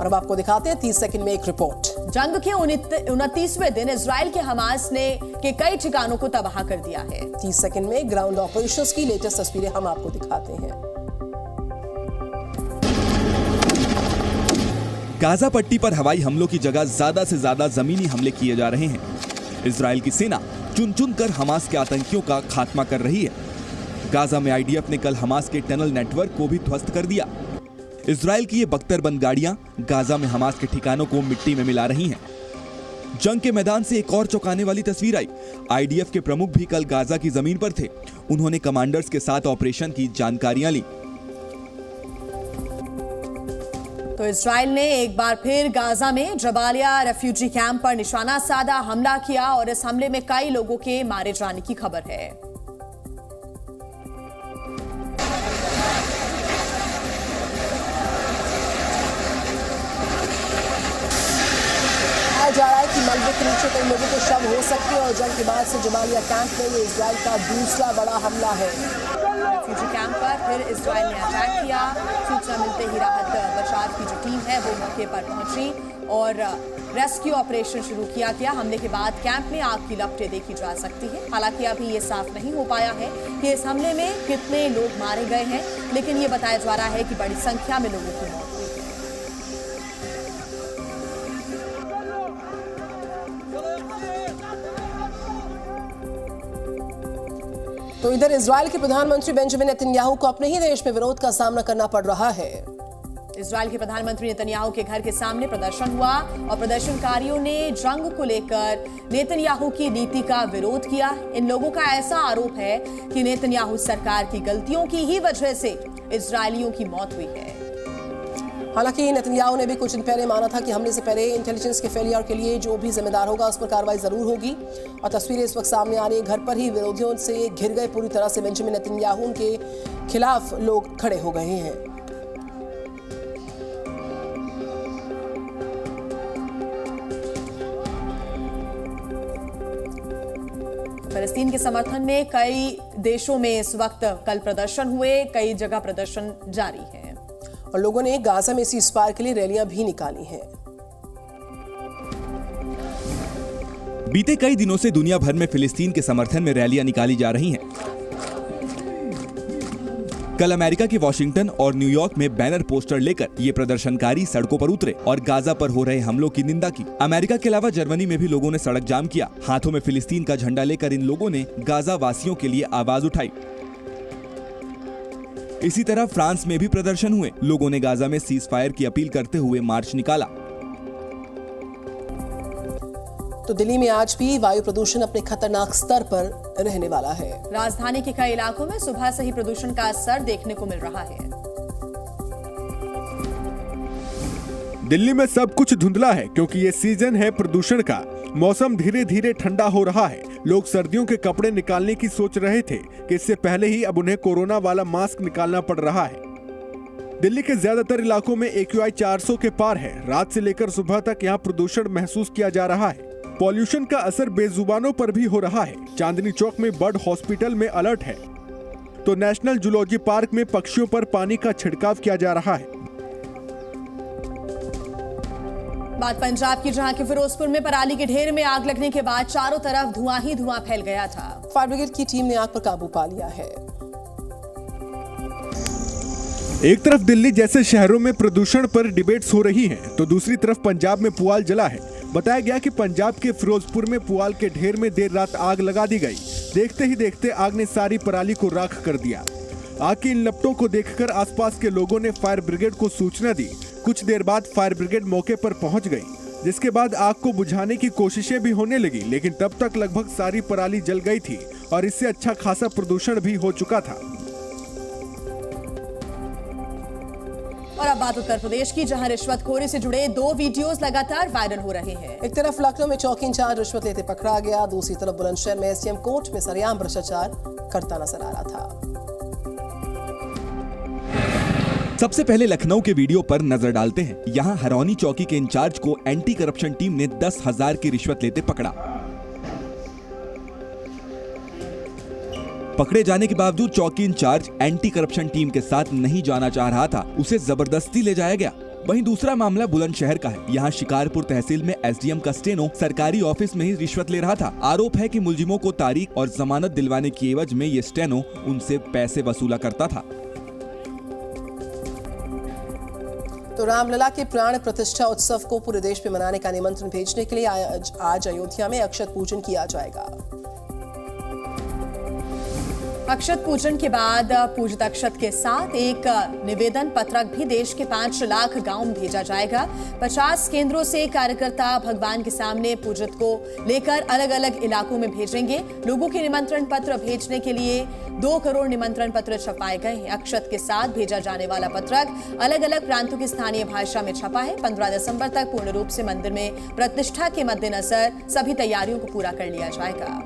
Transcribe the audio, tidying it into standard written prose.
और अब आपको दिखाते हैं 30 सेकंड में एक रिपोर्ट। जंग के 29वें दिन इजराइल के हमास ने के कई ठिकानों को तबाह कर दिया है। 30 सेकंड में ग्राउंड ऑपरेशंस की लेटेस्ट तस्वीरें हम आपको दिखाते हैं। गाजा पट्टी पर हवाई हमलों की जगह ज्यादा से ज्यादा जमीनी हमले किए जा रहे हैं। इजराइल की सेना चुन चुन कर हमास के आतंकियों का खात्मा कर रही है। गाजा में आईडीएफ ने कल हमास के टनल नेटवर्क को भी ध्वस्त कर दिया। इजराइल की ये बख्तरबंद गाड़ियां गाजा में हमास के ठिकानों को मिट्टी में मिला रही हैं। जंग के मैदान से एक और चौंकाने वाली तस्वीर आई। आईडीएफ के प्रमुख भी कल गाजा की जमीन पर थे। उन्होंने कमांडर्स के साथ ऑपरेशन की जानकारियां ली। तो इजराइल ने एक बार फिर गाजा में जबालिया रेफ्यूजी कैंप पर निशाना साधा हमला किया और इस हमले में कई लोगों के मारे जाने की खबर है। जा रहा है कि मलबे के नीचे कई लोगों के शव हो सकते हैं और जंग के बाद से जबालिया कैंप में ये इजराइल का दूसरा बड़ा हमला है। रेफ्यूजी कैंप पर फिर इजराइल ने अटैक किया। सूचना मिलते ही राहत बचाव की जो टीम है वो मौके पर पहुंची और रेस्क्यू ऑपरेशन शुरू किया गया। हमले के बाद कैंप में आग की लपटें देखी जा सकती है। हालांकि अभी ये साफ नहीं हो पाया है कि इस हमले में कितने लोग मारे गए हैं, लेकिन ये बताया जा रहा है कि बड़ी संख्या में लोगों की मौत हुई है। तो इधर इजराइल के प्रधानमंत्री बेंजामिन नेतन्याहू को अपने ही देश में विरोध का सामना करना पड़ रहा है। इजराइल के प्रधानमंत्री नेतन्याहू के घर के सामने प्रदर्शन हुआ और प्रदर्शनकारियों ने जंग को लेकर नेतन्याहू की नीति का विरोध किया। इन लोगों का ऐसा आरोप है कि नेतन्याहू सरकार की गलतियों की ही वजह से इजरायलियों की मौत हुई है। हालांकि नेतन्याहू ने भी कुछ दिन पहले माना था कि हमले से पहले इंटेलिजेंस के फेलियर के लिए जो भी जिम्मेदार होगा उस पर कार्रवाई जरूर होगी। और तस्वीरें इस वक्त सामने आ रही है, घर पर ही विरोधियों से घिर गए पूरी तरह से बेंजामिन नेतन्याहू के खिलाफ लोग खड़े हो गए हैं। फिलिस्तीन के समर्थन में कई देशों में इस वक्त कल प्रदर्शन हुए, कई जगह प्रदर्शन जारी है और लोगों ने गाजा में सीज़फायर के लिए रैलियां भी निकाली हैं। बीते कई दिनों से दुनिया भर में फिलिस्तीन के समर्थन में रैलियां निकाली जा रही हैं। कल अमेरिका के वॉशिंगटन और न्यूयॉर्क में बैनर पोस्टर लेकर ये प्रदर्शनकारी सड़कों पर उतरे और गाजा पर हो रहे हमलों की निंदा की। अमेरिका के अलावा जर्मनी में भी लोगों ने सड़क जाम किया। हाथों में फिलिस्तीन का झंडा लेकर इन लोगों ने गाजा वासियों के लिए आवाज उठाई। इसी तरह फ्रांस में भी प्रदर्शन हुए। लोगों ने गाजा में सीज फायर की अपील करते हुए मार्च निकाला। तो दिल्ली में आज भी वायु प्रदूषण अपने खतरनाक स्तर पर रहने वाला है। राजधानी के कई इलाकों में सुबह से ही प्रदूषण का असर देखने को मिल रहा है। दिल्ली में सब कुछ धुंधला है क्योंकि ये सीजन है प्रदूषण का। मौसम धीरे धीरे ठंडा हो रहा है। लोग सर्दियों के कपड़े निकालने की सोच रहे थे कि इससे पहले ही अब उन्हें कोरोना वाला मास्क निकालना पड़ रहा है। दिल्ली के ज्यादातर इलाकों में AQI 400 के पार है। रात से लेकर सुबह तक यहाँ प्रदूषण महसूस किया जा रहा है। पॉल्यूशन का असर बेजुबानों पर भी हो रहा है। चांदनी चौक में बर्ड हॉस्पिटल में अलर्ट है, तो नेशनल जूलॉजी पार्क में पक्षियों पर पानी का छिड़काव किया जा रहा है। बात पंजाब की, जहां के फिरोजपुर में पराली के ढेर में आग लगने के बाद चारों तरफ धुआं ही धुआं फैल गया था। फायर ब्रिगेड की टीम ने आग पर काबू पा लिया है। एक तरफ दिल्ली जैसे शहरों में प्रदूषण पर डिबेट्स हो रही हैं, तो दूसरी तरफ पंजाब में पुआल जला है। बताया गया कि पंजाब के फिरोजपुर में पुआल के ढेर में देर रात आग लगा दी गई। देखते ही देखते आग ने सारी पराली को राख कर दिया। आग की इन लपटों को देखकर आसपास के लोगों ने फायर ब्रिगेड को सूचना दी। कुछ देर बाद फायर ब्रिगेड मौके पर पहुंच गई, जिसके बाद आग को बुझाने की कोशिशें भी होने लगी, लेकिन तब तक लगभग सारी पराली जल गई थी और इससे अच्छा खासा प्रदूषण भी हो चुका था। और अब बात उत्तर प्रदेश की, जहां रिश्वतखोरी से जुड़े 2 वीडियोस लगातार वायरल हो रहे हैं। एक तरफ लखनऊ में चौकी इंचार्ज रिश्वत लेते पकड़ा गया, दूसरी तरफ बुलंदशहर में SDM कोर्ट में सरेआम भ्रष्टाचार करता नजर आ रहा था। सबसे पहले लखनऊ के वीडियो पर नजर डालते हैं। यहाँ हरौनी चौकी के इंचार्ज को एंटी करप्शन टीम ने 10,000 की रिश्वत लेते पकड़ा। पकड़े जाने के बावजूद चौकी इंचार्ज एंटी करप्शन टीम के साथ नहीं जाना चाह रहा था, उसे जबरदस्ती ले जाया गया। वहीं दूसरा मामला बुलंदशहर का है। यहाँ शिकारपुर तहसील में एसडीएम का स्टेनो सरकारी ऑफिस में ही रिश्वत ले रहा था। आरोप है कि मुलजिमों को तारीख और जमानत दिलवाने की एवज में ये स्टेनो उनसे पैसे वसूला करता था। तो रामलला के प्राण प्रतिष्ठा उत्सव को पूरे देश में मनाने का निमंत्रण भेजने के लिए आज अयोध्या में अक्षत पूजन किया जाएगा। अक्षत पूजन के बाद पूजित अक्षत के साथ एक निवेदन पत्रक भी देश के 5 लाख गांव में भेजा जाएगा। 50 केंद्रों से कार्यकर्ता भगवान के सामने पूजित को लेकर अलग अलग इलाकों में भेजेंगे। लोगों के निमंत्रण पत्र भेजने के लिए 2 करोड़ निमंत्रण पत्र छपाए गए हैं। अक्षत के साथ भेजा जाने वाला पत्रक अलग अलग प्रांतों की स्थानीय भाषा में छपा है। 15 दिसंबर तक पूर्ण रूप से मंदिर में प्रतिष्ठा के मद्देनजर सभी तैयारियों को पूरा कर लिया जाएगा।